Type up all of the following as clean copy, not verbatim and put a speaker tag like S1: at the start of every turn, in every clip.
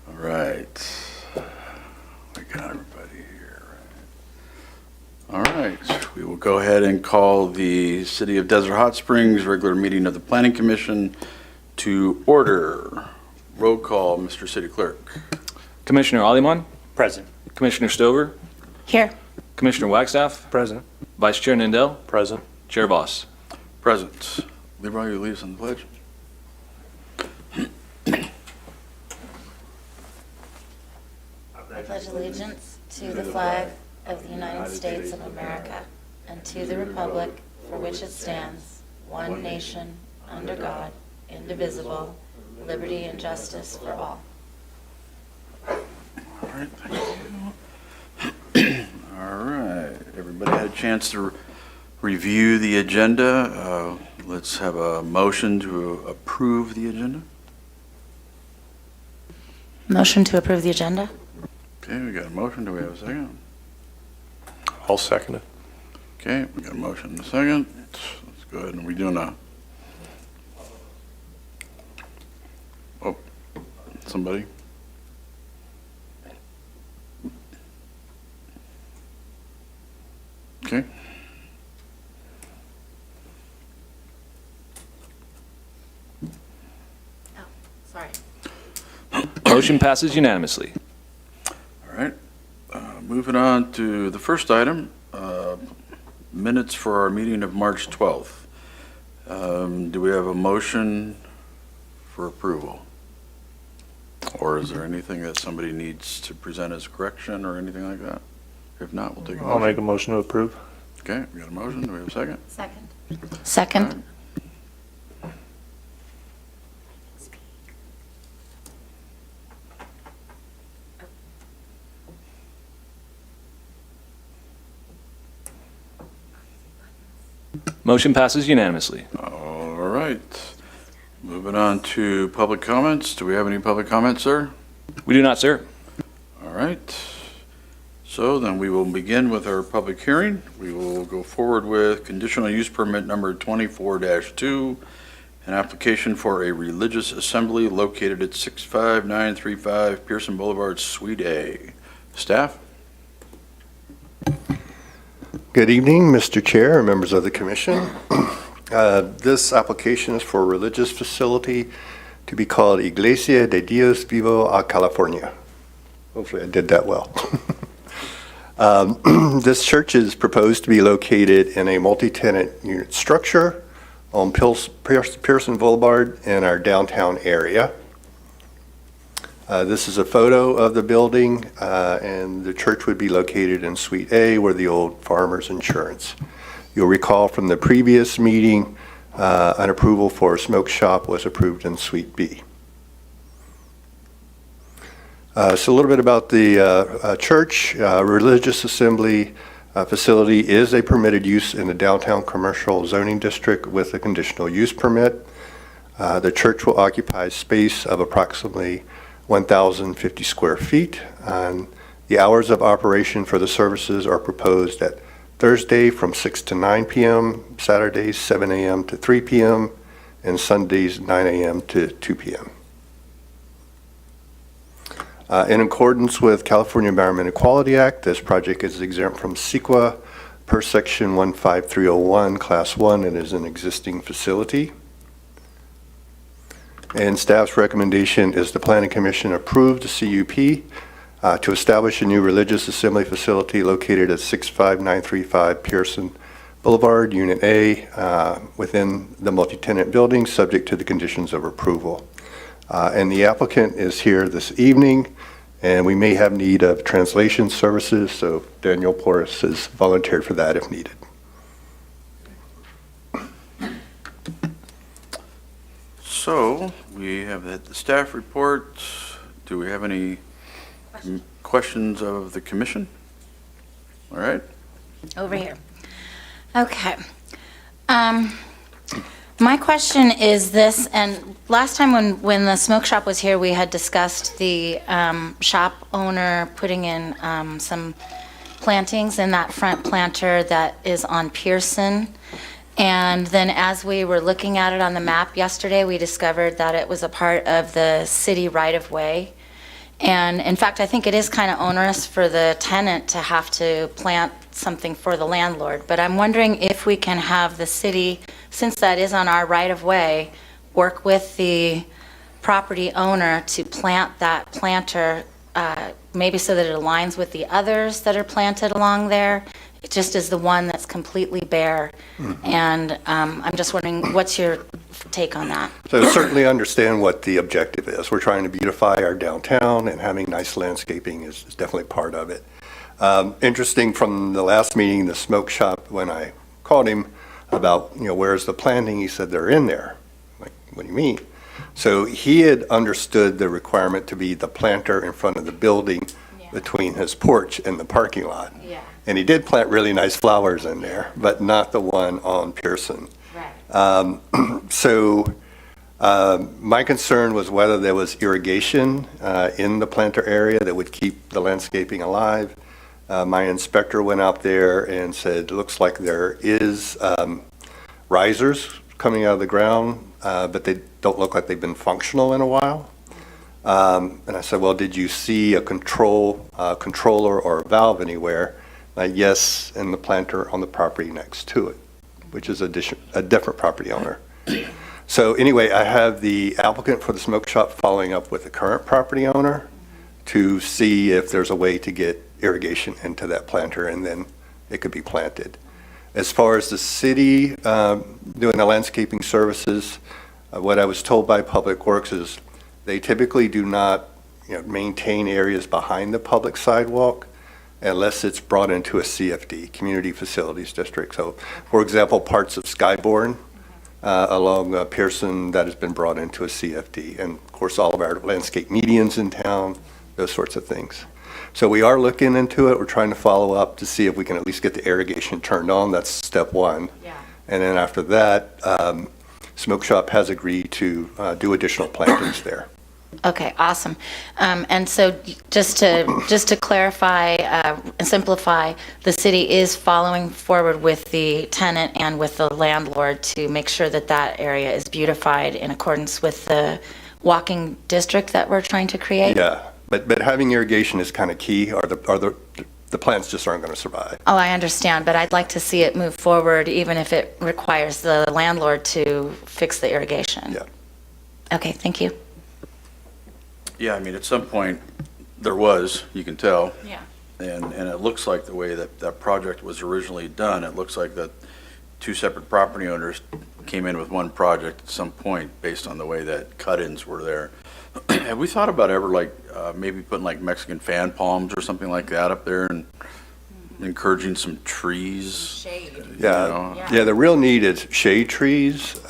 S1: All right. We got everybody here. All right. We will go ahead and call the City of Desert Hot Springs regular meeting of the Planning Commission to order. Roll call, Mr. City Clerk.
S2: Commissioner Aliman,
S3: Present.
S2: Commissioner Stover,
S4: Here.
S2: Commissioner Wagstaff,
S3: Present.
S2: Vice Chair Nindell,
S3: Present.
S2: Chair Voss.
S1: Present. Leroy, you lead us on the pledge.
S4: I pledge allegiance to the flag of the United States of America and to the republic for which it stands, one nation, under God, indivisible, liberty and justice for all.
S1: All right, thank you. All right, everybody had a chance to review the agenda. Let's have a motion to approve the agenda.
S4: Motion to approve the agenda?
S1: Okay, we got a motion. Do we have a second?
S3: I'll second it.
S1: Okay, we got a motion and a second. Let's go ahead and we're doing oh, somebody? Okay.
S4: Oh, sorry.
S2: Motion passes unanimously.
S1: All right. Moving on to the first item, minutes for our meeting of March 12th. Do we have a motion for approval? Or is there anything that somebody needs to present as correction or anything like that? If not, we'll take a motion.
S3: I'll make a motion to approve.
S1: Okay, we got a motion. Do we have a second?
S4: Second. Second.
S2: Motion passes unanimously.
S1: All right. Moving on to public comments. Do we have any public comments, sir?
S2: We do not, sir.
S1: All right. So then we will begin with our public hearing. We will go forward with conditional use permit number 24-2, an application for a religious assembly located at 65935 Pierson Boulevard, Suite A. Staff?
S5: Good evening, Mr. Chair and members of the Commission. This application is for a religious facility to be called Iglesia de Dios Vivo a California. Hopefully I did that well. This church is proposed to be located in a multi-tenant unit structure on Pierson Boulevard in our downtown area. This is a photo of the building, and the church would be located in Suite A, where the old Farmers Insurance. You'll recall from the previous meeting, an approval for a smoke shop was approved in Suite B. So a little bit about the church. Religious assembly facility is a permitted use in the downtown commercial zoning district with a conditional use permit. The church will occupy space of approximately 1,050 square feet. And the hours of operation for the services are proposed at Thursday from 6 to 9 p.m., Saturdays 7 a.m. to 3 p.m., and Sundays 9 a.m. to 2 p.m. In accordance with California Environmental Quality Act, this project is exempt from CEQA per section 15301, class 1. It is an existing facility. And staff's recommendation is the Planning Commission approve the CUP to establish a new religious assembly facility located at 65935 Pierson Boulevard, Unit A, within the multi-tenant building, subject to the conditions of approval. And the applicant is here this evening, and we may have need of translation services, so Daniel Porras has volunteered for that if needed.
S1: So we have the staff report. Do we have any questions of the commission? All right.
S4: Over here. Okay. My question is this, and last time when the smoke shop was here, we had discussed the shop owner putting in some plantings in that front planter that is on Pierson. And then as we were looking at it on the map yesterday, we discovered that it was a part of the city right-of-way. And in fact, I think it is kind of onerous for the tenant to have to plant something for the landlord. But I'm wondering if we can have the city, since that is on our right-of-way, work with the property owner to plant that planter, maybe so that it aligns with the others that are planted along there. It just is the one that's completely bare. And I'm just wondering, what's your take on that?
S5: So certainly understand what the objective is. We're trying to beautify our downtown, and having nice landscaping is definitely part of it. Interesting, from the last meeting, the smoke shop, when I called him about, where's the planting, he said, they're in there. Like, what do you mean? So he had understood the requirement to be the planter in front of the building between his porch and the parking lot.
S4: Yeah.
S5: And he did plant really nice flowers in there, but not the one on Pierson.
S4: Right.
S5: So my concern was whether there was irrigation in the planter area that would keep the landscaping alive. My inspector went out there and said, looks like there is risers coming out of the ground, but they don't look like they've been functional in a while. And I said, well, did you see a controller or a valve anywhere? Yes, in the planter on the property next to it, which is a different property owner. So anyway, I have the applicant for the smoke shop following up with the current property owner to see if there's a way to get irrigation into that planter, and then it could be planted. As far as the city doing the landscaping services, what I was told by Public Works is they typically do not maintain areas behind the public sidewalk unless it's brought into a CFD, Community Facilities District. So, for example, parts of Skyborn along Pierson, that has been brought into a CFD. And of course, all of our landscape medians in town, those sorts of things. So we are looking into it. We're trying to follow up to see if we can at least get the irrigation turned on. That's step one.
S4: Yeah.
S5: And then after that, Smoke Shop has agreed to do additional plantings there.
S4: Okay, awesome. And so just to clarify and simplify, the city is following forward with the tenant and with the landlord to make sure that that area is beautified in accordance with the walking district that we're trying to create?
S5: Yeah, but having irrigation is kind of key, or the plants just aren't going to survive.
S4: Oh, I understand, but I'd like to see it move forward even if it requires the landlord to fix the irrigation.
S5: Yeah.
S4: Okay, thank you.
S1: Yeah, I mean, at some point, there was, you can tell.
S4: Yeah.
S1: And it looks like the way that project was originally done, it looks like that two separate property owners came in with one project at some point based on the way that cut-ins were there. Have we thought about ever maybe putting like Mexican fan palms or something like that up there and encouraging some trees?
S4: Shade.
S5: Yeah, the real need is shade trees.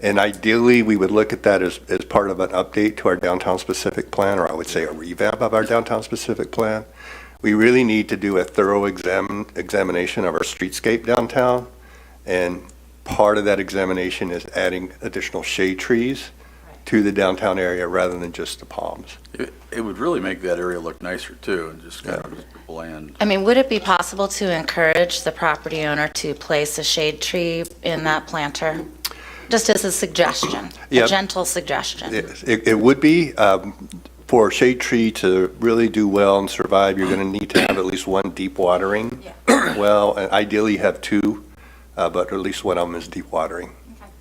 S5: And ideally, we would look at that as part of an update to our downtown-specific plan, or I would say a revamp of our downtown-specific plan. We really need to do a thorough examination of our streetscape downtown, and part of that examination is adding additional shade trees to the downtown area rather than just the palms.
S1: It would really make that area look nicer too, and just kind of just bland.
S4: I mean, would it be possible to encourage the property owner to place a shade tree in that planter? Just as a suggestion,
S5: Yeah.
S4: a gentle suggestion.
S5: It would be. For a shade tree to really do well and survive, you're going to need to have at least one deep watering well, and ideally have two, but at least one of them is deep watering.
S4: Okay.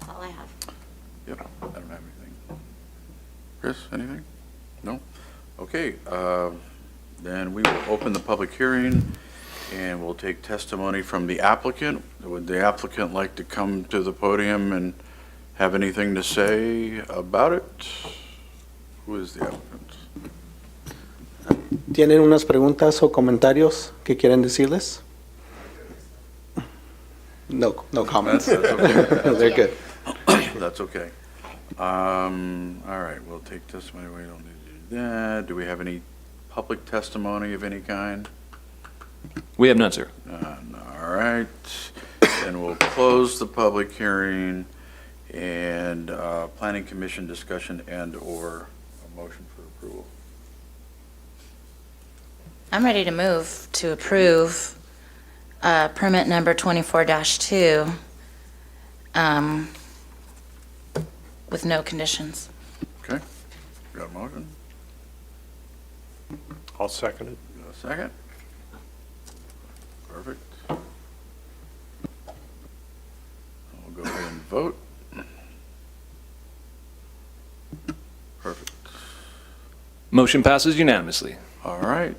S4: That's all I have.
S1: Yep, I don't have anything. Chris, anything? No? Okay, then we will open the public hearing and we'll take testimony from the applicant. Would the applicant like to come to the podium and have anything to say about it? Who is the applicant?
S6: ¿Tienen unas preguntas o comentarios que quieren decirles? No comments.
S1: That's okay.
S6: They're good.
S1: That's okay. All right, we'll take testimony. We don't need to do that. Do we have any public testimony of any kind?
S2: We have none, sir.
S1: All right, then we'll close the public hearing and planning commission discussion and/or a motion for approval.
S4: I'm ready to move to approve permit number 24-2 with no conditions.
S1: Okay, got a motion?
S3: I'll second it.
S1: Got a second? Perfect. We'll go ahead and vote. Perfect.
S2: Motion passes unanimously.
S1: All right.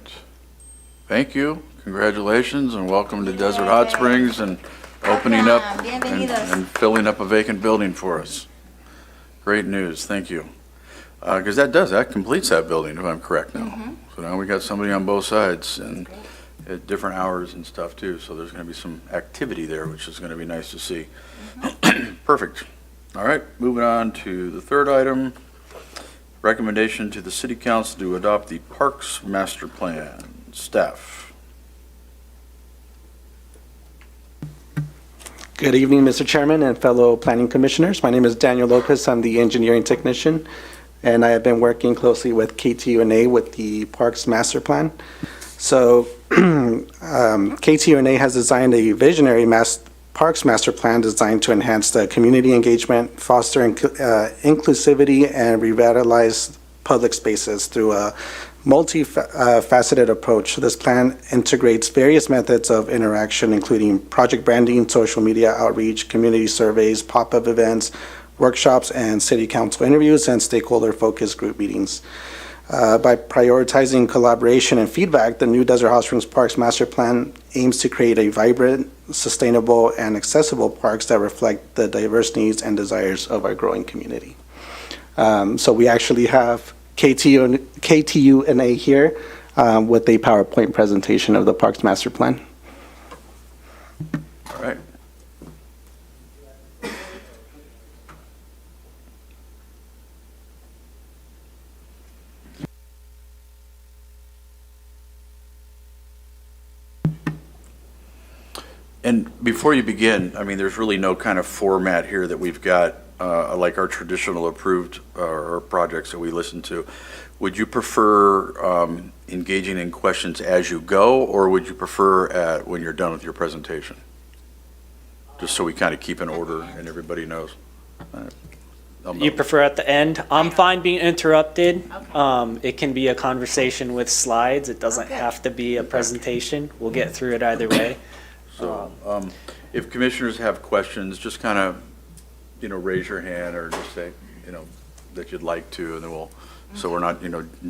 S1: Thank you. Congratulations and welcome to Desert Hot Springs and opening up
S4: Welcome.
S1: and
S4: Bienvenidos.
S1: and filling up a vacant building for us. Great news. Thank you. Because that completes that building, if I'm correct now. So now we got somebody on both sides and at different hours and stuff too. So there's going to be some activity there, which is going to be nice to see. Perfect. All right, moving on to the third item. Recommendation to the City Council to adopt the Parks Master Plan. Staff.
S6: Good evening, Mr. Chairman and fellow planning commissioners. My name is Daniel Lopez. I'm the engineering technician, and I have been working closely with KTUNA with the Parks Master Plan. So KTUNA has designed a visionary Parks Master Plan designed to enhance the community engagement, foster inclusivity, and revitalize public spaces through a multifaceted approach. This plan integrates various methods of interaction, including project branding, social media outreach, community surveys, pop-up events, workshops, and city council interviews, and stakeholder focus group meetings. By prioritizing collaboration and feedback, the new Desert Hot Springs Parks Master Plan aims to create a vibrant, sustainable, and accessible parks that reflect the diverse needs and desires of our growing community. So we actually have KTUNA here with a PowerPoint presentation of the Parks Master Plan.
S1: All right. And before you begin, I mean, there's really no kind of format here that we've got, like our traditional approved or projects that we listen to. Would you prefer engaging in questions as you go, or would you prefer when you're done with your presentation? Just so we kind of keep in order and everybody knows.
S7: You prefer at the end? I'm fine being interrupted. It can be a conversation with slides. It doesn't
S4: Okay.
S7: have to be a presentation. We'll get through it either way.
S1: So, if commissioners have questions, just kind of, raise your hand or just say, that you'd like to, and then so we're not,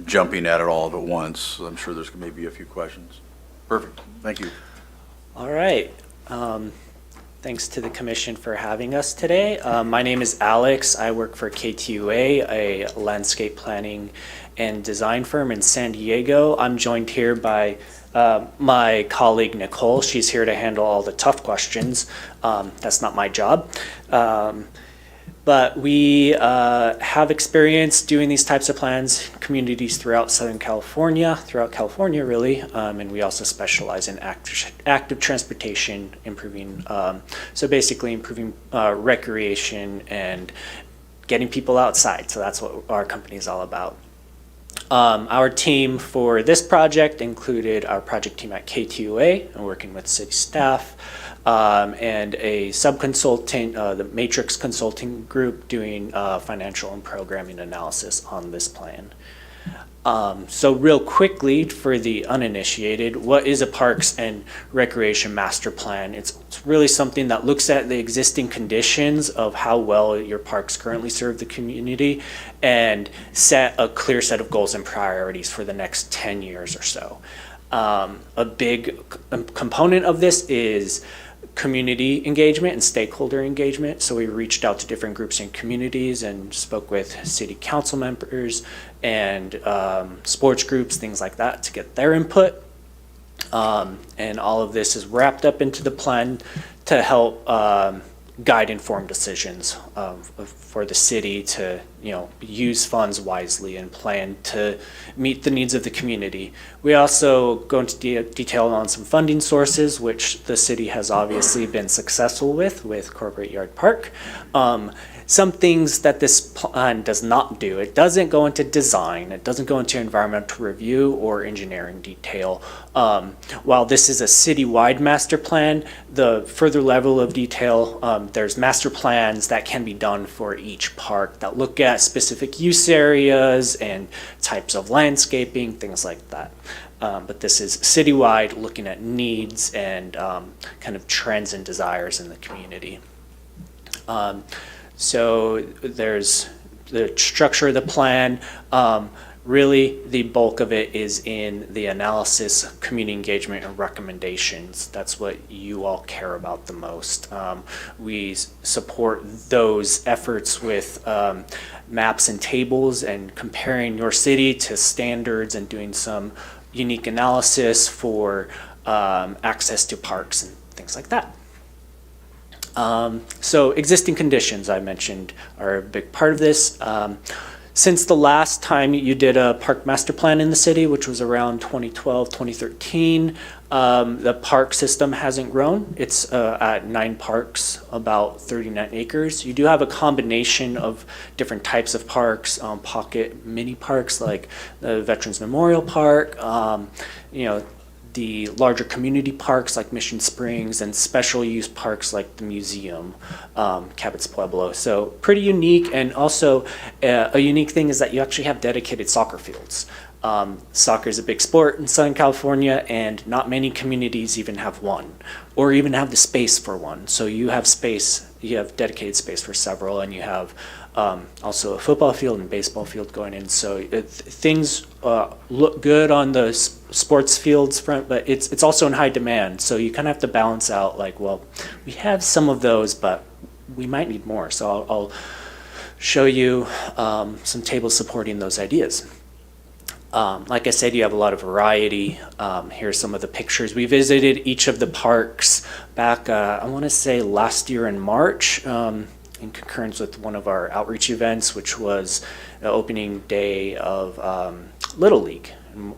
S1: jumping at it all at once. I'm sure there's maybe a few questions. Perfect. Thank you.
S7: All right. Thanks to the commission for having us today. My name is Alex. I work for KTUA, a landscape planning and design firm in San Diego. I'm joined here by my colleague Nicole. She's here to handle all the tough questions. That's not my job. But we have experience doing these types of plans, communities throughout Southern California, really, and we also specialize in active transportation, improving, so basically improving recreation and getting people outside. So that's what our company is all about. Our team for this project included our project team at KTUA and working with city staff, and a sub-consultant, the Matrix Consulting Group, doing financial and programming analysis on this plan. So real quickly, for the uninitiated, what is a Parks and Recreation Master Plan? It's really something that looks at the existing conditions of how well your parks currently serve the community and set a clear set of goals and priorities for the next 10 years or so. A big component of this is community engagement and stakeholder engagement. So we reached out to different groups and communities and spoke with city council members and sports groups, things like that, to get their input. And all of this is wrapped up into the plan to help guide informed decisions for the city to, use funds wisely and plan to meet the needs of the community. We also go into detail on some funding sources, which the city has obviously been successful with Corporate Yard Park. some things that this plan does not do. It doesn't go into design, it doesn't go into environmental review or engineering detail. While this is a citywide master plan, the further level of detail, there's master plans that can be done for each park that look at specific use areas and types of landscaping, things like that. But this is citywide, looking at needs and kind of trends and desires in the community. So there's the structure of the plan. Really, the bulk of it is in the analysis, community engagement, and recommendations. That's what you all care about the most. We support those efforts with maps and tables and comparing your city to standards and doing some unique analysis for access to parks and things like that. So existing conditions I mentioned are a big part of this. Since the last time you did a park master plan in the city, which was around 2012, 2013, the park system hasn't grown. It's at 9 parks, about 39 acres. You do have a combination of different types of parks, pocket mini parks like the Veterans Memorial Park, the larger community parks like Mission Springs, and special use parks like the museum, Cabot's Pueblo. So pretty unique, and also a unique thing is that you actually have dedicated soccer fields. Soccer is a big sport in Southern California, and not many communities even have one, or even have the space for one. So you have space, you have dedicated space for several, and you have also a football field and baseball field going in. So things look good on the sports fields front, but it's also in high demand. So you kind of have to balance out, like, well, we have some of those, but we might need more. So I'll show you some tables supporting those ideas. Like I said, you have a lot of variety. Here's some of the pictures. We visited each of the parks back, I want to say last year in March, in concurrence with one of our outreach events, which was the opening day of Little League,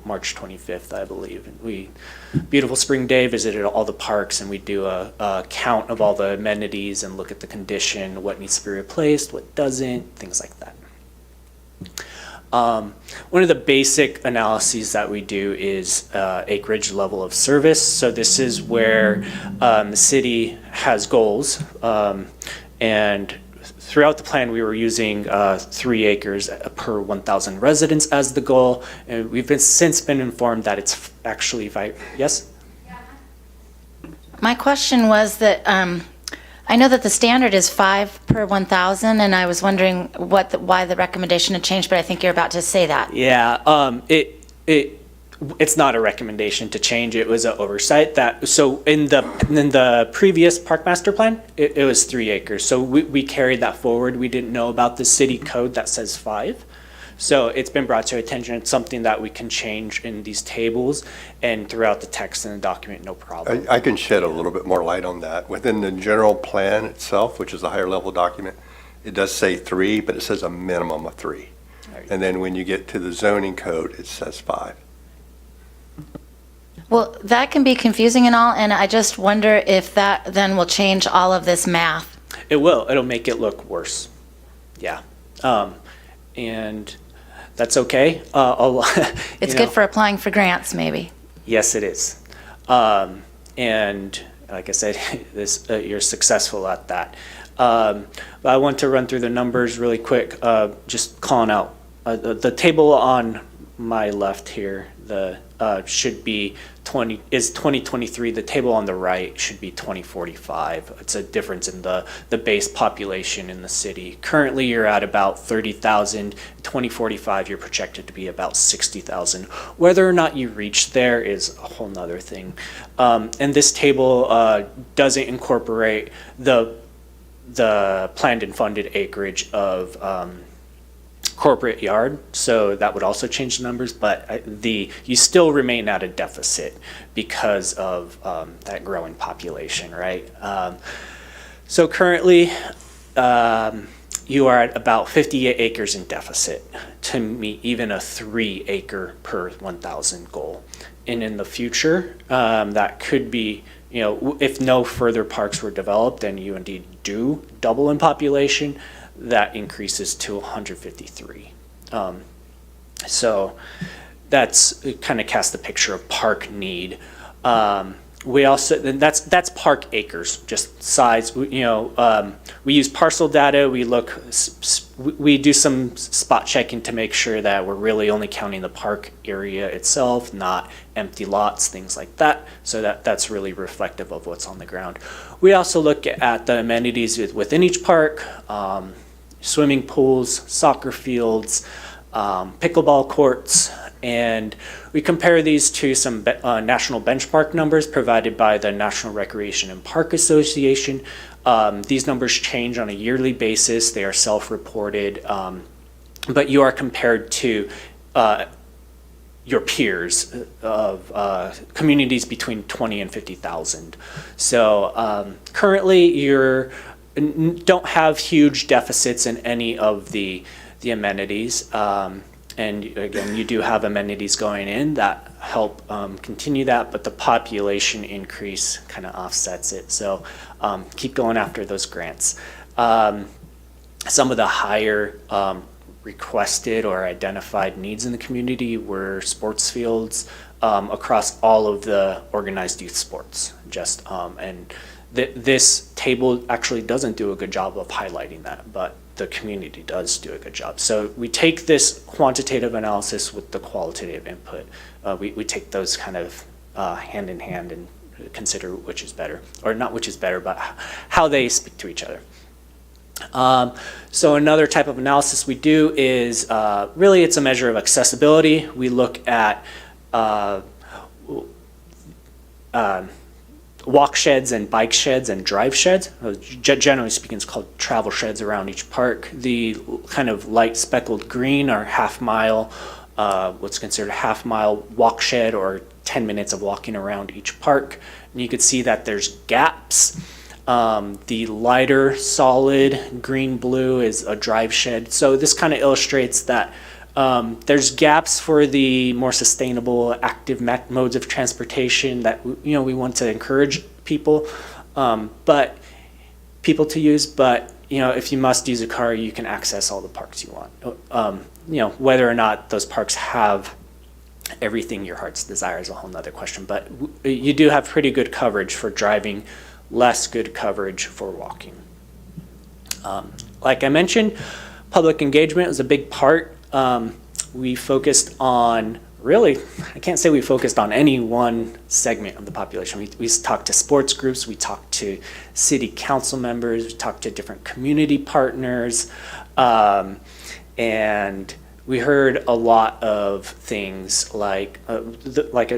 S7: March 25th, I believe. And beautiful spring day, visited all the parks, and we do a count of all the amenities and look at the condition, what needs to be replaced, what doesn't, things like that. One of the basic analyses that we do is acreage level of service. So this is where the city has goals, and throughout the plan we were using 3 acres per 1,000 residents as the goal, and we've since been informed that it's actually yes?
S4: My question was that I know that the standard is 5 per 1,000, and I was wondering why the recommendation had changed, but I think you're about to say that.
S7: Yeah, it's not a recommendation to change. It was an oversight. So in the previous park master plan, it was 3 acres. So we carried that forward. We didn't know about the city code that says 5. So it's been brought to our attention. It's something that we can change in these tables and throughout the text in the document, no problem.
S5: I can shed a little bit more light on that. Within the general plan itself, which is the higher level document, it does say 3, but it says a minimum of 3. And then when you get to the zoning code, it says 5.
S4: Well, that can be confusing and all, and I just wonder if that then will change all of this math.
S7: It will. It'll make it look worse. Yeah. And that's okay.
S4: It's good for applying for grants, maybe.
S7: Yes, it is. And like I said, you're successful at that. But I want to run through the numbers really quick, just calling out the table on my left here, should be 2023. The table on the right should be 2045. It's a difference in the base population in the city. Currently, you're at about 30,000. 2045, you're projected to be about 60,000. Whether or not you reach there is a whole nother thing. And this table doesn't incorporate the planned and funded acreage of corporate yard, so that would also change the numbers, but you still remain at a deficit because of that growing population, right? So currently, you are at about 58 acres in deficit to meet even a 3 acre per 1,000 goal. And in the future, that could be, if no further parks were developed and you indeed do double in population, that increases to 153. So that's kind of casts the picture of park need. We also, and that's park acres, just size. We use parcel data. We do some spot checking to make sure that we're really only counting the park area itself, not empty lots, things like that. So that's really reflective of what's on the ground. We also look at the amenities within each park, swimming pools, soccer fields, pickleball courts, and we compare these to some national benchmark numbers provided by the National Recreation and Park Association. These numbers change on a yearly basis. They are self-reported, but you are compared to your peers of communities between 20 and 50,000. So currently you don't have huge deficits in any of the amenities. And again, you do have amenities going in that help continue that, but the population increase kind of offsets it. So keep going after those grants. Some of the higher requested or identified needs in the community were sports fields across all of the organized youth sports. This table actually doesn't do a good job of highlighting that, but the community does do a good job. So we take this quantitative analysis with the qualitative input. We take those kind of hand in hand and consider which is better, or not which is better, but how they speak to each other. So another type of analysis we do is really it's a measure of accessibility. We look at walk sheds and bike sheds and drive sheds. Generally speaking, it's called travel sheds around each park. The kind of light speckled green are half-mile, what's considered a half-mile walk shed or 10 minutes of walking around each park. And you can see that there's gaps. The lighter solid green-blue is a drive shed. So this kind of illustrates that there's gaps for the more sustainable, active modes of transportation that we want to encourage people, but to use. But if you must use a car, you can access all the parks you want. Whether or not those parks have everything your heart's desire is a whole nother question. But you do have pretty good coverage for driving, less good coverage for walking. Like I mentioned, public engagement is a big part. We focused on, really, I can't say we focused on any one segment of the population. We talked to sports groups, we talked to city council members, we talked to different community partners, and we heard a lot of things like I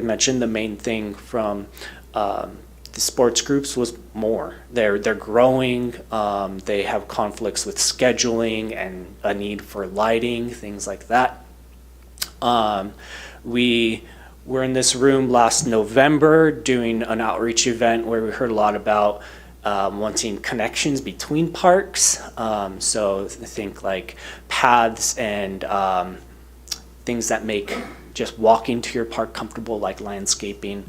S7: mentioned, the main thing from the sports groups was more. They're growing. They have conflicts with scheduling and a need for lighting, things like that. We were in this room last November doing an outreach event where we heard a lot about wanting connections between parks. So I think like paths and things that make just walking to your park comfortable, like landscaping.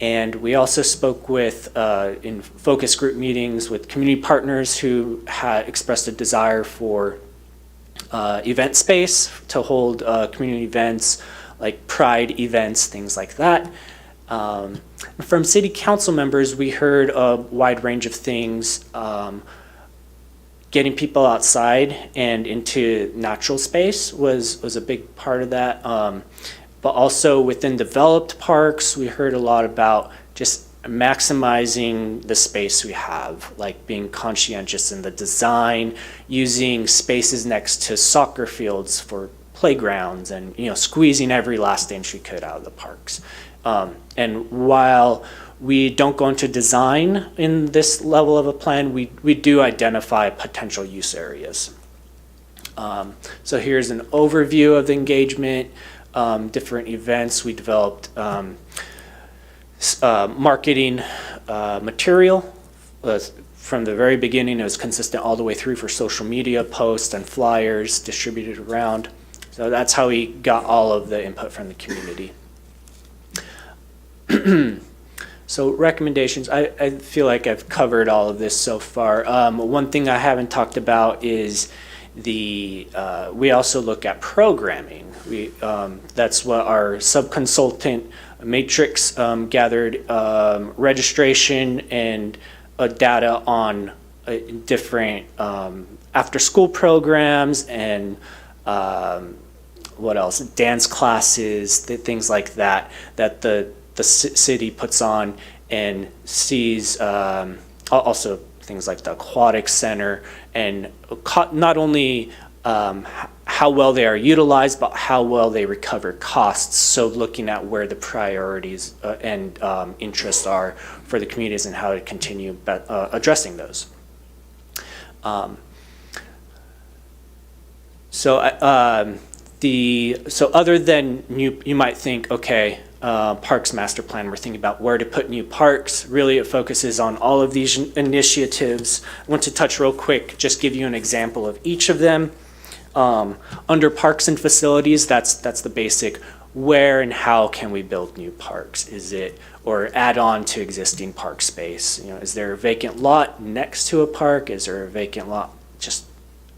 S7: And we also spoke with, in focus group meetings with community partners who had expressed a desire for event space to hold community events, like pride events, things like that. From city council members, we heard a wide range of things, getting people outside and into natural space was a big part of that. But also within developed parks, we heard a lot about just maximizing the space we have, like being conscientious in the design, using spaces next to soccer fields for playgrounds, and squeezing every last inch we could out of the parks. And while we don't go into design in this level of a plan, we do identify potential use areas. So here's an overview of the engagement. Different events. We developed marketing material. From the very beginning, it was consistent all the way through for social media posts and flyers distributed around. So that's how we got all of the input from the community. So recommendations, I feel like I've covered all of this so far. One thing I haven't talked about is we also look at programming. That's what our sub-consultant Matrix gathered registration and data on different after-school programs and what else? Dance classes, things like that, that the city puts on and sees also things like the aquatic center and not only how well they are utilized, but how well they recover costs. So looking at where the priorities and interests are for the communities and how to continue addressing those. So other than you might think, okay, Parks Master Plan, we're thinking about where to put new parks. Really, it focuses on all of these initiatives. I want to touch real quick, just give you an example of each of them. Under parks and facilities, that's the basic. Where and how can we build new parks? Is it, or add on to existing park space? You know, is there a vacant lot next to a park? Is there a vacant lot just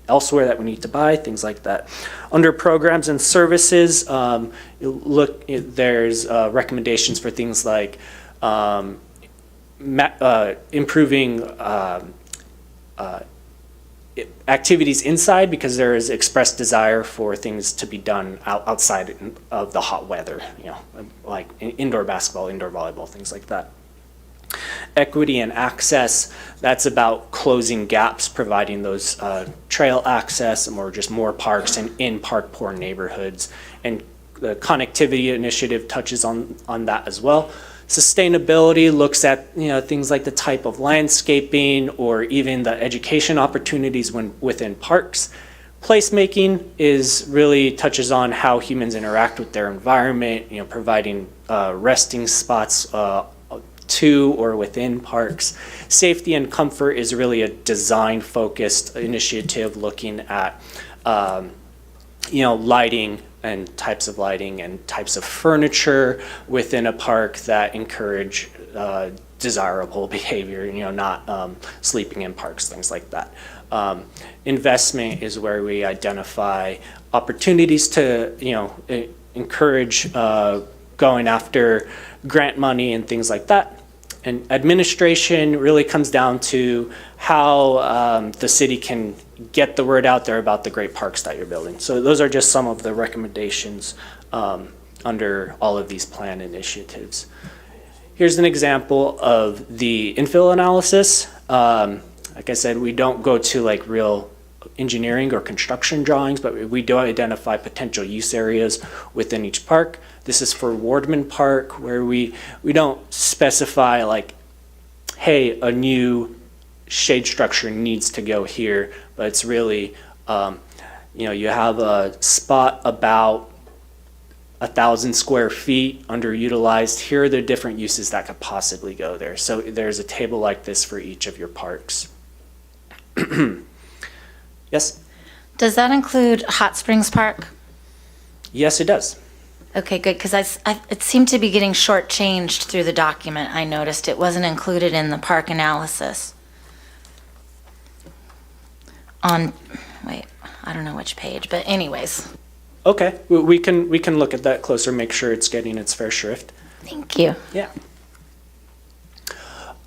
S7: elsewhere that we need to buy? Things like that. Under programs and services, there's recommendations for things like improving activities inside, because there is expressed desire for things to be done outside of the hot weather, you know, like indoor basketball, indoor volleyball, things like that. Equity and access, that's about closing gaps, providing those trail access or just more parks in park poor neighborhoods. And the connectivity initiative touches on that as well. Sustainability looks at, you know, things like the type of landscaping or even the education opportunities within parks. Placemaking really touches on how humans interact with their environment, you know, providing resting spots to or within parks. Safety and comfort is really a design-focused initiative looking at, you know, lighting and types of furniture within a park that encourage desirable behavior, you know, not sleeping in parks, things like that. Investment is where we identify opportunities to, you know, encourage going after grant money and things like that. And administration really comes down to how the city can get the word out there about the great parks that you're building. So those are just some of the recommendations under all of these plan initiatives. Here's an example of the infill analysis. Like I said, we don't go to like real engineering or construction drawings, but we do identify potential use areas within each park. This is for Wardman Park, where we don't specify like, hey, a new shade structure needs to go here, but it's really, you know, you have a spot about 1,000 square feet underutilized. Here are the different uses that could possibly go there. So there's a table like this for each of your parks. Yes?
S4: Does that include Hot Springs Park?
S7: Yes, it does.
S4: Okay, good, because it seemed to be getting shortchanged through the document. I noticed it wasn't included in the park analysis. Wait, I don't know which page, but anyways.
S7: Okay, we can look at that closer, make sure it's getting its fair shrift.
S4: Thank you.
S7: Yeah.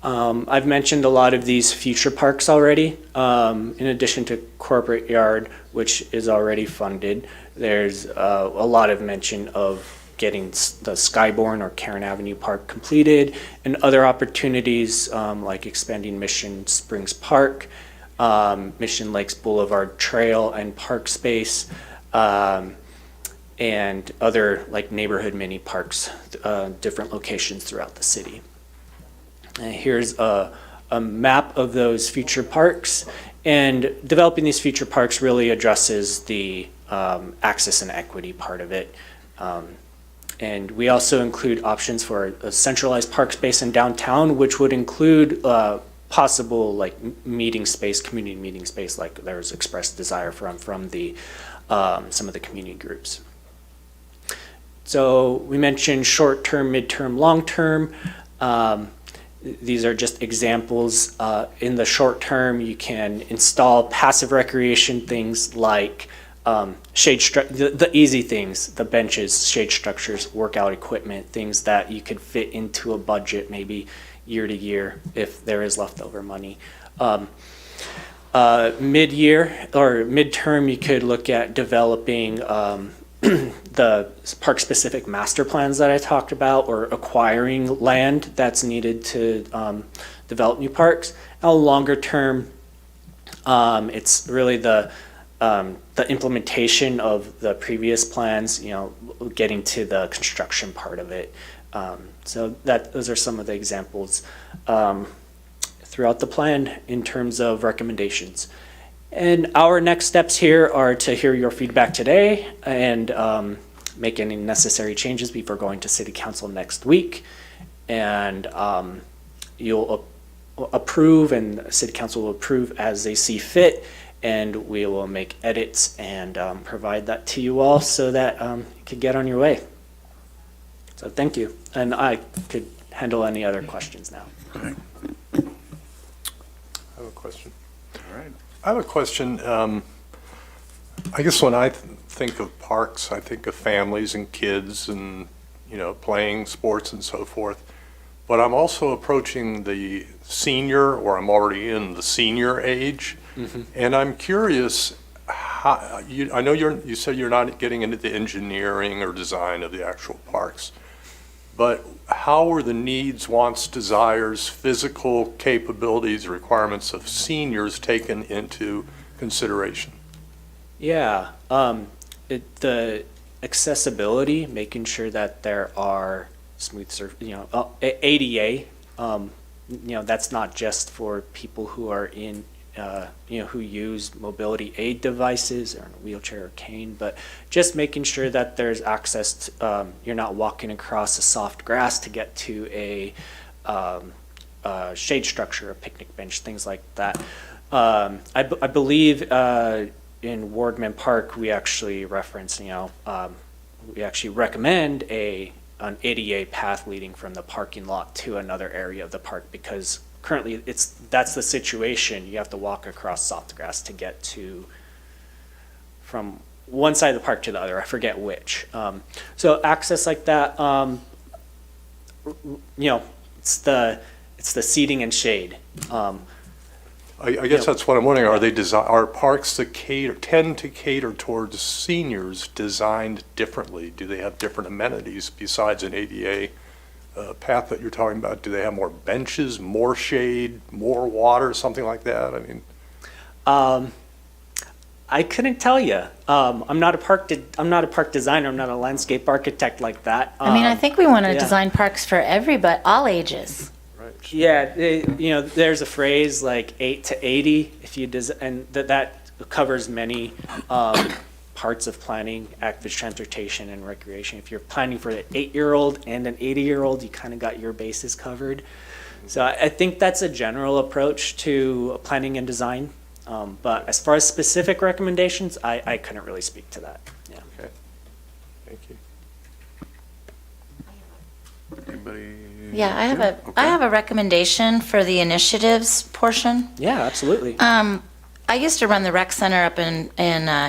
S7: I've mentioned a lot of these future parks already. In addition to Corporate Yard, which is already funded, there's a lot of mention of getting the Skyborn or Karen Avenue Park completed, and other opportunities like expanding Mission Springs Park, Mission Lakes Boulevard Trail and Park Space, and other like neighborhood mini parks, different locations throughout the city. And here's a map of those future parks, and developing these future parks really addresses the access and equity part of it. And we also include options for a centralized park space in downtown, which would include possible like meeting space, community meeting space, like there's expressed desire from the some of the community groups. So we mentioned short-term, mid-term, long-term. These are just examples. In the short term, you can install passive recreation things like the easy things, the benches, shade structures, workout equipment, things that you could fit into a budget maybe year to year if there is leftover money. Mid-year or midterm, you could look at developing the park-specific master plans that I talked about, or acquiring land that's needed to develop new parks. Now, longer term, it's really the implementation of the previous plans, getting to the construction part of it. So those are some of the examples throughout the plan in terms of recommendations. And our next steps here are to hear your feedback today and make any necessary changes before going to City Council next week. And you'll approve, and City Council will approve as they see fit, and we will make edits and provide that to you all so that you can get on your way. So thank you. And I could handle any other questions now.
S1: Okay.
S3: I have a question.
S1: All right.
S3: I have a question. I guess when I think of parks, I think of families and kids and, playing sports and so forth. But I'm also approaching the senior, or I'm already in the senior age. Mm-hmm. And I'm curious, I know you said you're not getting into the engineering or design of the actual parks, but how are the needs, wants, desires, physical capabilities, requirements of seniors taken into consideration?
S7: Yeah, the accessibility, making sure that there are smooth ADA, that's not just for people who are in, who use mobility aid devices or in a wheelchair or cane, but just making sure that there's access to, you're not walking across a soft grass to get to a shade structure, a picnic bench, things like that. I believe in Wardman Park, we actually reference, we actually recommend an ADA path leading from the parking lot to another area of the park, because currently that's the situation. You have to walk across soft grass to get from one side of the park to the other. I forget which. So access like that, it's the seating and shade.
S3: I guess that's what I'm wondering. Are parks that tend to cater towards seniors designed differently? Do they have different amenities besides an ADA path that you're talking about? Do they have more benches, more shade, more water, something like that? I mean,
S7: I couldn't tell you. I'm not a park designer. I'm not a landscape architect like that.
S4: I think we want to
S7: yeah.
S4: design parks for everybody, all ages.
S7: Yeah, there's a phrase like 8 to 80. If you and that covers many parts of planning, active transportation, and recreation. If you're planning for an 8-year-old and an 80-year-old, you kind of got your bases covered. So I think that's a general approach to planning and design. But as far as specific recommendations, I couldn't really speak to that. Yeah.
S3: okay. Thank you.
S1: Anybody?
S4: Yeah, I
S1: Okay.
S4: have a recommendation for the initiatives portion.
S7: Yeah, absolutely.
S4: I used to run the rec center up in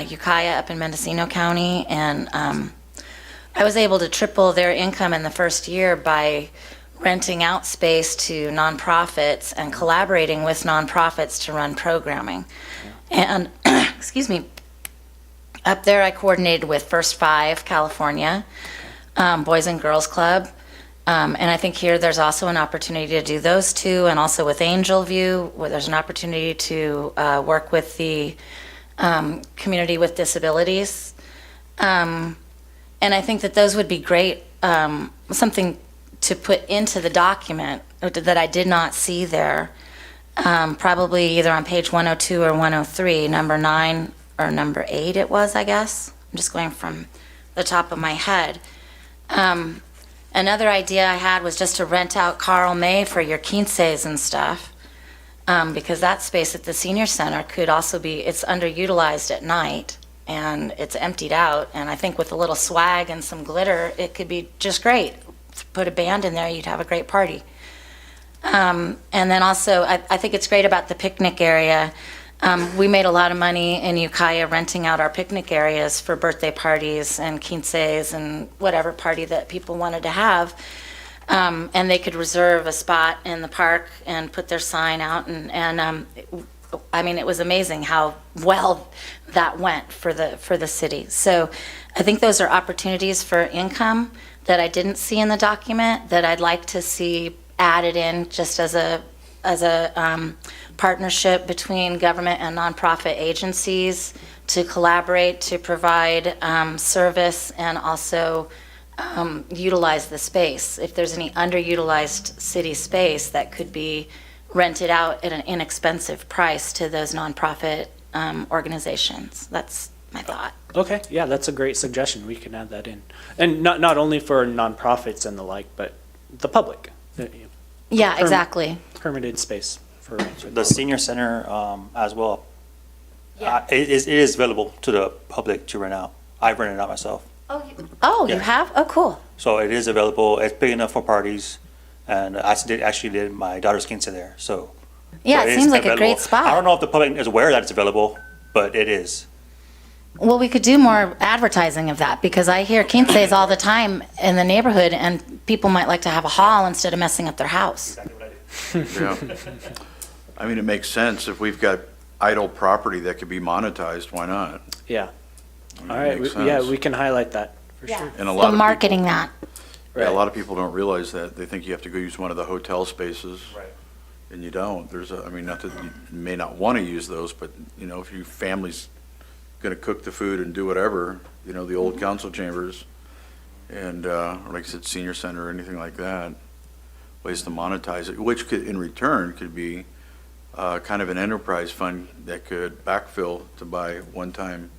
S4: Ukiah, up in Mendocino County, and I was able to triple their income in the first year by renting out space to nonprofits and collaborating with nonprofits to run programming. And, excuse me, up there I coordinated with First Five California, Boys and Girls Club, and I think here there's also an opportunity to do those two, and also with Angel View, where there's an opportunity to work with the community with disabilities. And I think that those would be great, something to put into the document that I did not see there, probably either on page 102 or 103, number 9 or number 8 it was, I guess. I'm just going from the top of my head. Another idea I had was just to rent out Carl May for your quinces and stuff, because that space at the senior center could also be, it's underutilized at night and it's emptied out. And I think with a little swag and some glitter, it could be just great. Put a band in there, you'd have a great party. And then also, I think it's great about the picnic area. We made a lot of money in Ukiah renting out our picnic areas for birthday parties and quinceañeras and whatever party that people wanted to have. And they could reserve a spot in the park and put their sign out. I mean, it was amazing how well that went for the city. So I think those are opportunities for income that I didn't see in the document that I'd like to see added in just as a partnership between government and nonprofit agencies to collaborate, to provide service, and also utilize the space. If there's any underutilized city space that could be rented out at an inexpensive price to those nonprofit organizations. That's my thought.
S7: Okay, yeah, that's a great suggestion. We can add that in. And not only for nonprofits and the like, but the public.
S4: Yeah, exactly.
S7: Permitted space for.
S8: The senior center as well.
S4: Yeah.
S8: It is available to the public to rent out. I've rented it out myself.
S4: You
S8: Yeah.
S4: have? Oh, cool.
S8: So it is available. It's big enough for parties. And I actually did my daughter's quince there. So
S4: Yeah,
S8: so
S4: it
S8: is
S4: seems like a
S8: available.
S4: great spot.
S8: I don't know if the public is aware that it's available, but it is.
S4: Well, we could do more advertising of that because I hear quinceañeras all the time in the neighborhood and people might like to have a hall instead of messing up their house.
S1: Yeah. I mean, it makes sense. If we've got idle property that could be monetized, why not?
S7: Yeah.
S1: I mean,
S7: All
S1: it
S7: right,
S1: makes
S7: yeah,
S1: sense.
S7: we can highlight that for
S4: Yeah.
S7: sure.
S1: And a
S4: So
S1: lot of
S4: marketing
S1: people,
S4: that.
S1: yeah, a lot of people don't realize that. They think you have to go use one of the hotel spaces.
S8: Right.
S1: And you don't. I mean, not that you may not want to use those, but, you know, if your family's going to cook the food and do whatever, you know, the old council chambers and, or like I said, senior center or anything like that, ways to monetize it, which could, in return, could be kind of an enterprise fund that could backfill to buy one-time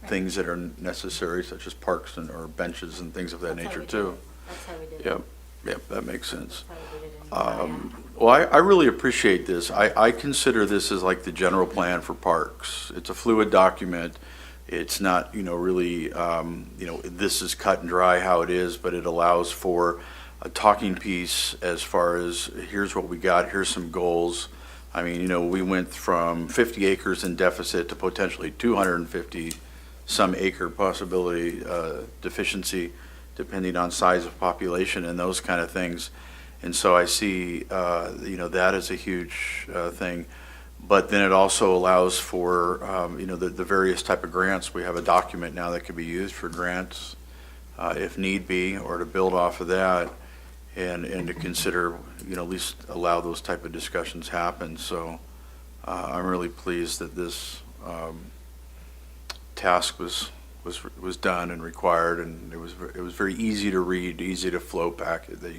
S1: things that are necessary, such as parks or benches and things of that nature, too.
S4: That's how we did
S1: Yep, that makes sense. Well, I really appreciate this. I consider this as like the general plan for parks. It's a fluid document. It's not, you know, really, you know, this is cut and dry how it is, but it allows for a talking piece as far as here's what we got, here's some goals. I mean, you know, we went from 50 acres in deficit to potentially 250 some acre possibility deficiency, depending on size of population and those kind of things. And so I see, you know, that is a huge thing. But then it also allows for, you know, the various type of grants. We have a document now that could be used for grants if need be, or to build off of that and to consider, you know, at least allow those type of discussions happen. So I'm really pleased that this task was done and required, and it was very easy to read, easy to flow packet that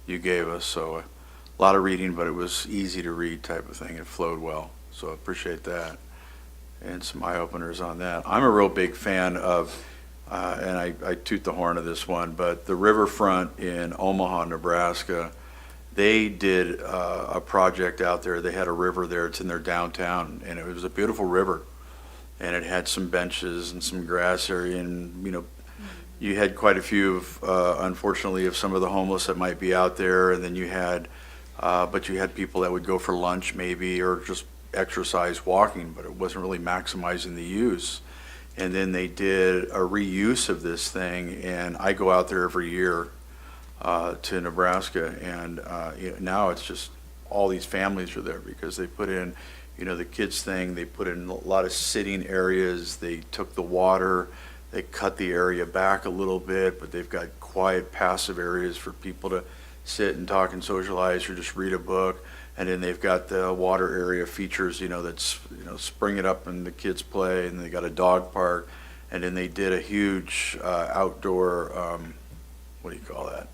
S1: you gave us. So a lot of reading, but it was easy to read type of thing. It flowed well, so I appreciate that, and some eye openers on that. I'm a real big fan of, and I toot the horn of this one, but the riverfront in Omaha, Nebraska. They did a project out there. They had a river there. It's in their downtown, and it was a beautiful river. And it had some benches and some grass area, and, you know, you had quite a few of, unfortunately, of some of the homeless that might be out there, and then you had, but you had people that would go for lunch maybe, or just exercise walking, but it wasn't really maximizing the use. And then they did a reuse of this thing, and I go out there every year to Nebraska, and you know, now it's just all these families are there because they put in, you know, the kids thing, they put in a lot of sitting areas, they took the water, they cut the area back a little bit, but they've got quiet, passive areas for people to sit and talk and socialize or just read a book. And then they've got the water area features, you know, that's, you know, spring it up and the kids play, and they got a dog park. And then they did a huge outdoor, what do you call that?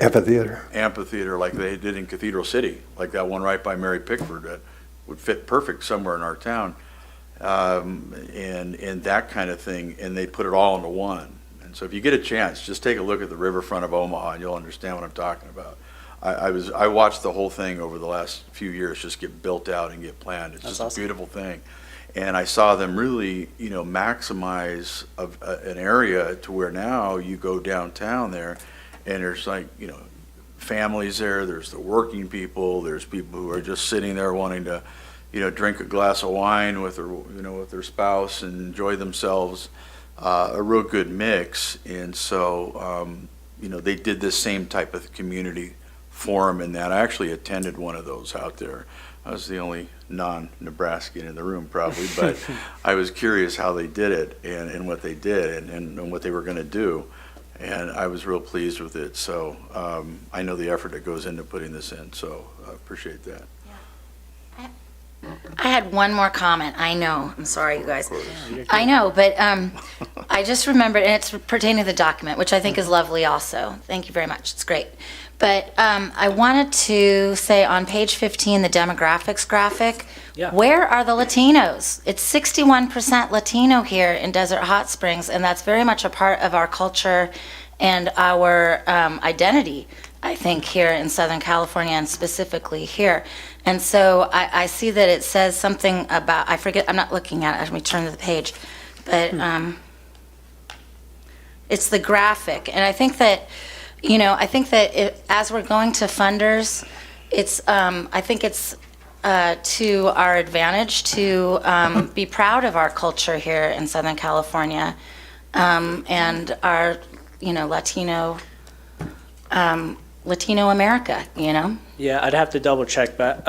S1: Amphitheater like they did in Cathedral City, like that one right by Mary Pickford that would fit perfect somewhere in our town, and that kind of thing, and they put it all into one. And so if you get a chance, just take a look at the riverfront of Omaha and you'll understand what I'm talking about. I watched the whole thing over the last few years just get built out and get planned. It's just
S7: awesome.
S1: a beautiful thing. And I saw them really, you know, maximize an area to where now you go downtown there and there's like, you know, families there, there's the working people, there's people who are just sitting there wanting to, drink a glass of wine with their spouse and enjoy themselves, a real good mix. And so, they did this same type of community forum in that. I actually attended one of those out there. I was the only non-Nebraskan in the room probably, but I was curious how they did it and what they did and what they were going to do. And I was real pleased with it. So I know the effort that goes into putting this in, so I appreciate that.
S4: I had one more comment. I know, I'm sorry, you guys. I know, but I just remembered, and it's pertaining to the document, which I think is lovely also. Thank you very much, it's great. But I wanted to say on page 15, the demographics graphic,
S7: Yeah.
S4: where are the Latinos? It's 61% Latino here in Desert Hot Springs, and that's very much a part of our culture and our identity, I think, here in Southern California and specifically here. And so I see that it says something about, I forget, I'm not looking at it, let me turn to the page, but it's the graphic. And I think that, as we're going to funders, I think it's to our advantage to be proud of our culture here in Southern California and our, Latino America,
S7: Yeah, I'd have to double check, but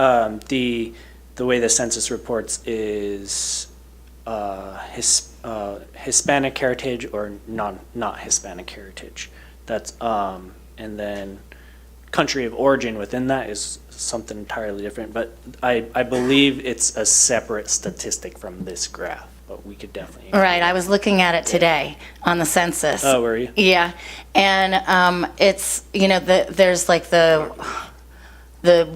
S7: the way the census reports is Hispanic heritage or not Hispanic heritage. That's and then country of origin within that is something entirely different. But I believe it's a separate statistic from this graph. But we could definitely.
S4: Right, I was looking at it today on the census.
S7: Oh, were you?
S4: Yeah, and it's, there's like the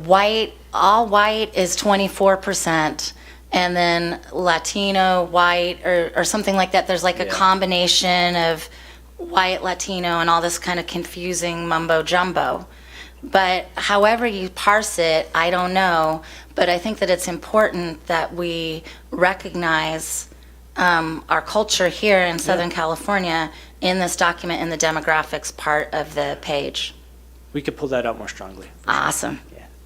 S4: white, all white is 24%, and then Latino, white, or something like that. There's like a combination of white, Latino, and all this kind of confusing mumbo jumbo. But however you parse it, I don't know, but I think that it's important that we recognize our culture here in Southern California in this document in the demographics part of the page.
S7: We could pull that out more strongly.
S4: Awesome.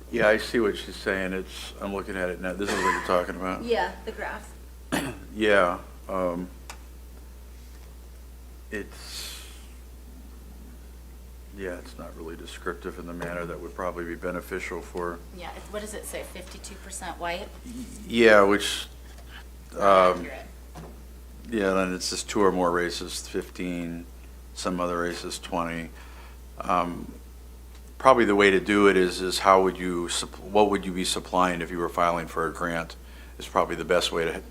S1: Yeah, I see what she's saying. I'm looking at it now. This is what you're talking about.
S4: Yeah, the graph.
S1: Yeah, it's not really descriptive in the manner that would probably be beneficial for,
S4: Yeah, what does it say, 52% white?
S1: yeah, which, yeah, then it's just 2 or more races, 15, some other races, 20. Probably the way to do it is how would you, what would you be supplying if you were filing for a grant is probably the best way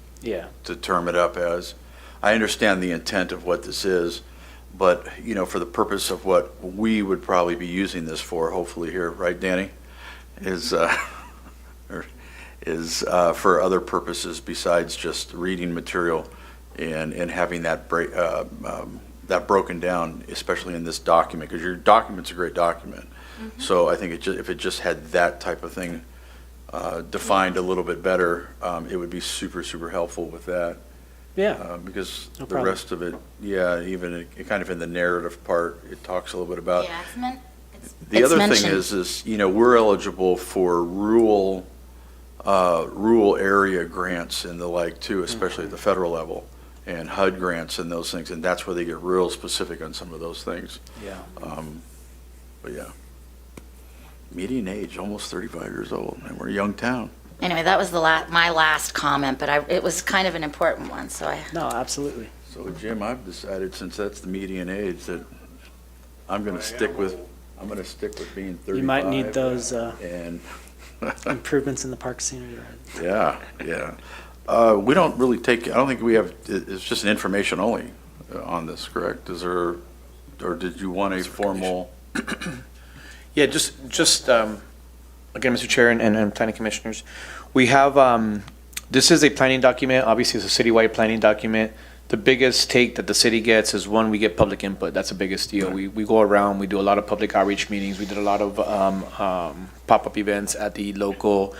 S1: to term it up as. I understand the intent of what this is, but, for the purpose of what we would probably be using this for, hopefully here, right, Danny? Is for other purposes besides just reading material and having that that broken down, especially in this document, because your document's a great document. Mm-hmm. So I think if it just had that type of thing defined a little bit better, it would be super, super helpful with that.
S7: Yeah.
S1: Because
S7: No
S1: the
S7: problem.
S1: rest of it, even kind of in the narrative part, it talks a little bit about.
S4: Yeah,
S1: The other thing is, we're eligible for rural area grants and the like too, especially at the federal level, and HUD grants and those things, and that's where they get real specific on some of those things.
S7: Yeah.
S1: But yeah, median age, almost 35 years old, and we're a young town.
S4: Anyway, that was my last comment, but it was kind of an important one, so I.
S7: No, absolutely.
S1: So Jim, I've decided, since that's the median age, that I'm gonna stick with being 35.
S7: You might need those
S1: And
S7: improvements in the park scenery.
S1: yeah. We don't really I don't think we have, it's just an information only on this, correct? Is there, or did you want a formal?
S9: Yeah, just again, Mr. Chair and planning commissioners, we have, this is a planning document. Obviously, it's a citywide planning document. The biggest take that the city gets is, one, we get public input. That's the biggest deal. We go around, we do a lot of public outreach meetings. We did a lot of pop-up events at the local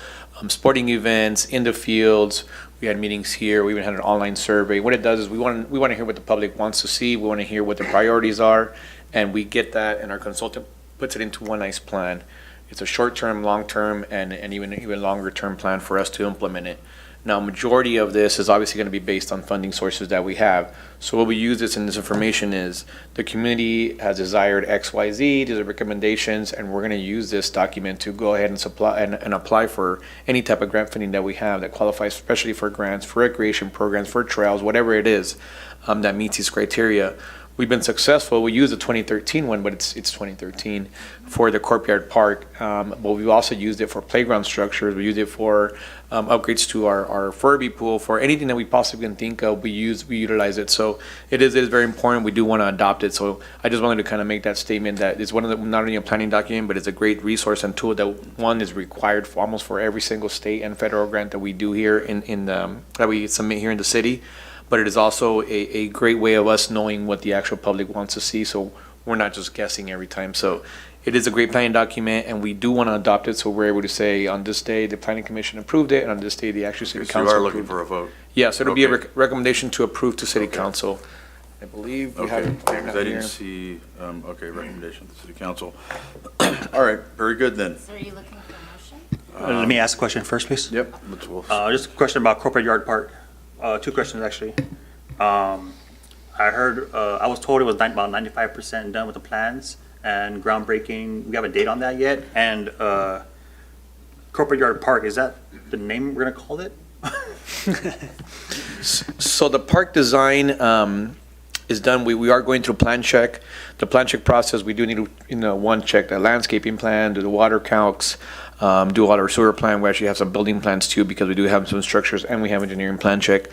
S9: sporting events, in the fields. We had meetings here. We even had an online survey. What it does is we want to hear what the public wants to see. We want to hear what the priorities are, and we get that, and our consultant puts it into one nice plan. It's a short-term, long-term, and even longer-term plan for us to implement it. Now, majority of this is obviously going to be based on funding sources that we have. So what we use this in this information is the community has desired X, Y, Z, these are recommendations, and we're going to use this document to go ahead and supply and apply for any type of grant funding that we have that qualifies, especially for grants, for recreation programs, for trails, whatever it is that meets these criteria. We've been successful. We use the 2013 one, but it's 2013 for the Courtyard Park. But we've also used it for playground structures. We use it for upgrades to our Furby pool, for anything that we possibly can think of. We utilize it. So it is very important. We do want to adopt it. So I just wanted to kind of make that statement that it's one of the, not only a planning document, but it's a great resource and tool that one is required for almost for every single state and federal grant that we do here that we submit here in the city. But it is also a great way of us knowing what the actual public wants to see, so we're not just guessing every time. So it is a great planning document, and we do want to adopt it, so we're able to say, on this day, the planning commission approved it, and on this day, the actual city
S1: So you
S9: council
S1: are looking
S9: approved
S1: for
S9: it.
S1: a vote?
S9: Yes, it'll be a
S1: Okay.
S9: recommendation to approve to city
S1: Okay.
S9: council. I believe we have
S1: Okay,
S9: it there
S1: because
S9: now
S1: I didn't
S9: here.
S1: see, okay, recommendation to the city council. All right, very good then.
S4: So are you looking for a motion?
S8: Let me ask a question first, please.
S1: Yep, we'll
S8: Just a question about Corporate Yard Park. Two questions, actually. I heard, I was told it was about 95% done with the plans and groundbreaking. We have a date on that yet? And Corporate Yard Park, is that the name we're gonna call it?
S9: So the park design is done. We are going through plan check. The plan check process, we do need to, one, check the landscaping plan, do the water calcs, do all our sewer plan. We actually have some building plans too, because we do have some structures and we have engineering plan check.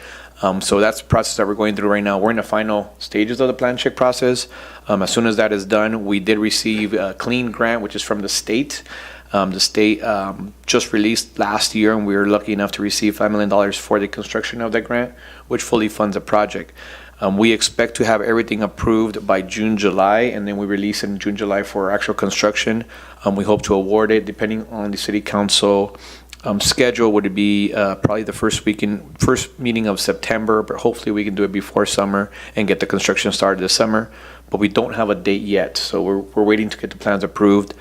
S9: So that's the process that we're going through right now. We're in the final stages of the plan check process. As soon as that is done, we did receive a clean grant, which is from the state. The state just released last year, and we were lucky enough to receive $5 million for the construction of that grant, which fully funds the project. We expect to have everything approved by June, July, and then we release it in June, July for actual construction. We hope to award it, depending on the city council schedule, would it be probably the first meeting of September, but hopefully we can do it before summer and get the construction started this summer. But we don't have a date yet, so we're waiting to get the plans approved.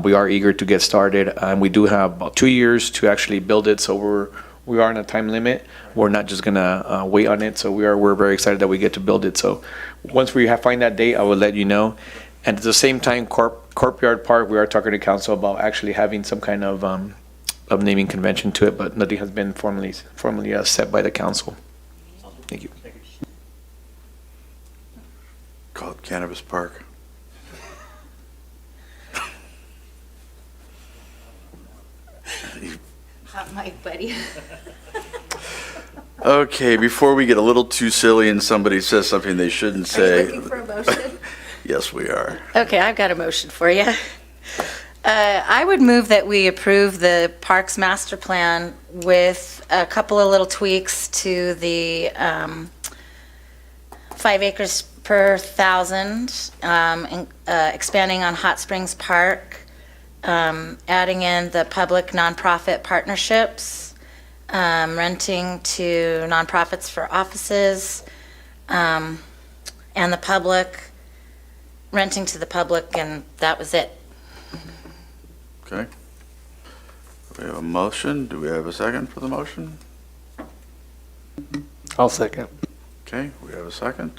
S9: We are eager to get started, and we do have about 2 years to actually build it, so we are on a time limit. We're not just gonna wait on it, so we're very excited that we get to build it. So once we find that date, I will let you know. And at the same time, Courtyard Park, we are talking to council about actually having some kind of naming convention to it, but nothing has been formally set by the council. Thank you.
S1: call it Cannabis Park.
S4: Hot mic, buddy.
S1: Okay, before we get a little too silly and somebody says something they shouldn't
S4: Are you
S1: say.
S4: looking for a motion?
S1: Yes, we are.
S4: Okay, I've got a motion for you. I would move that we approve the Parks Master Plan with a couple of little tweaks to the 5 acres per 1,000, expanding on Hot Springs Park, adding in the public nonprofit partnerships, renting to nonprofits for offices, and the public, renting to the public, and that was it.
S1: Okay. We have a motion. Do we have a second for the motion?
S2: I'll second.
S1: Okay, we have a second.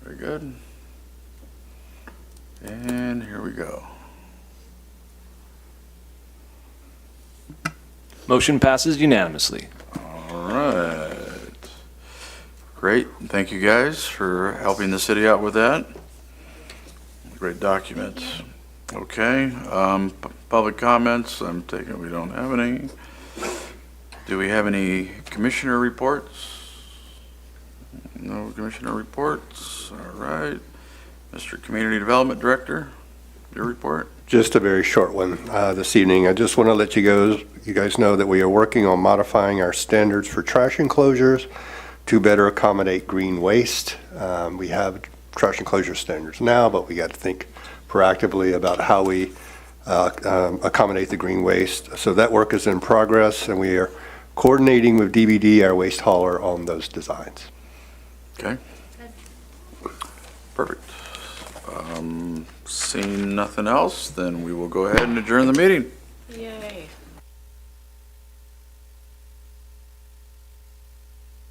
S1: Very good. And here we go.
S2: Motion passes unanimously.
S1: All right. Great. Thank you guys for helping the city out with that. Great document. Okay, public comments, I'm taking we don't have any. Do we have any commissioner reports? No commissioner reports, all right. Mr. Community Development Director, your report?
S5: Just a very short one this evening. I just want to let you guys know that we are working on modifying our standards for trash enclosures to better accommodate green waste. We have trash enclosure standards now, but we got to think proactively about how we accommodate the green waste. So that work is in progress, and we are coordinating with Blvd, our waste hauler, on those designs.
S1: Okay. Perfect. Seeing nothing else, then we will go ahead and adjourn the meeting.
S10: Yay.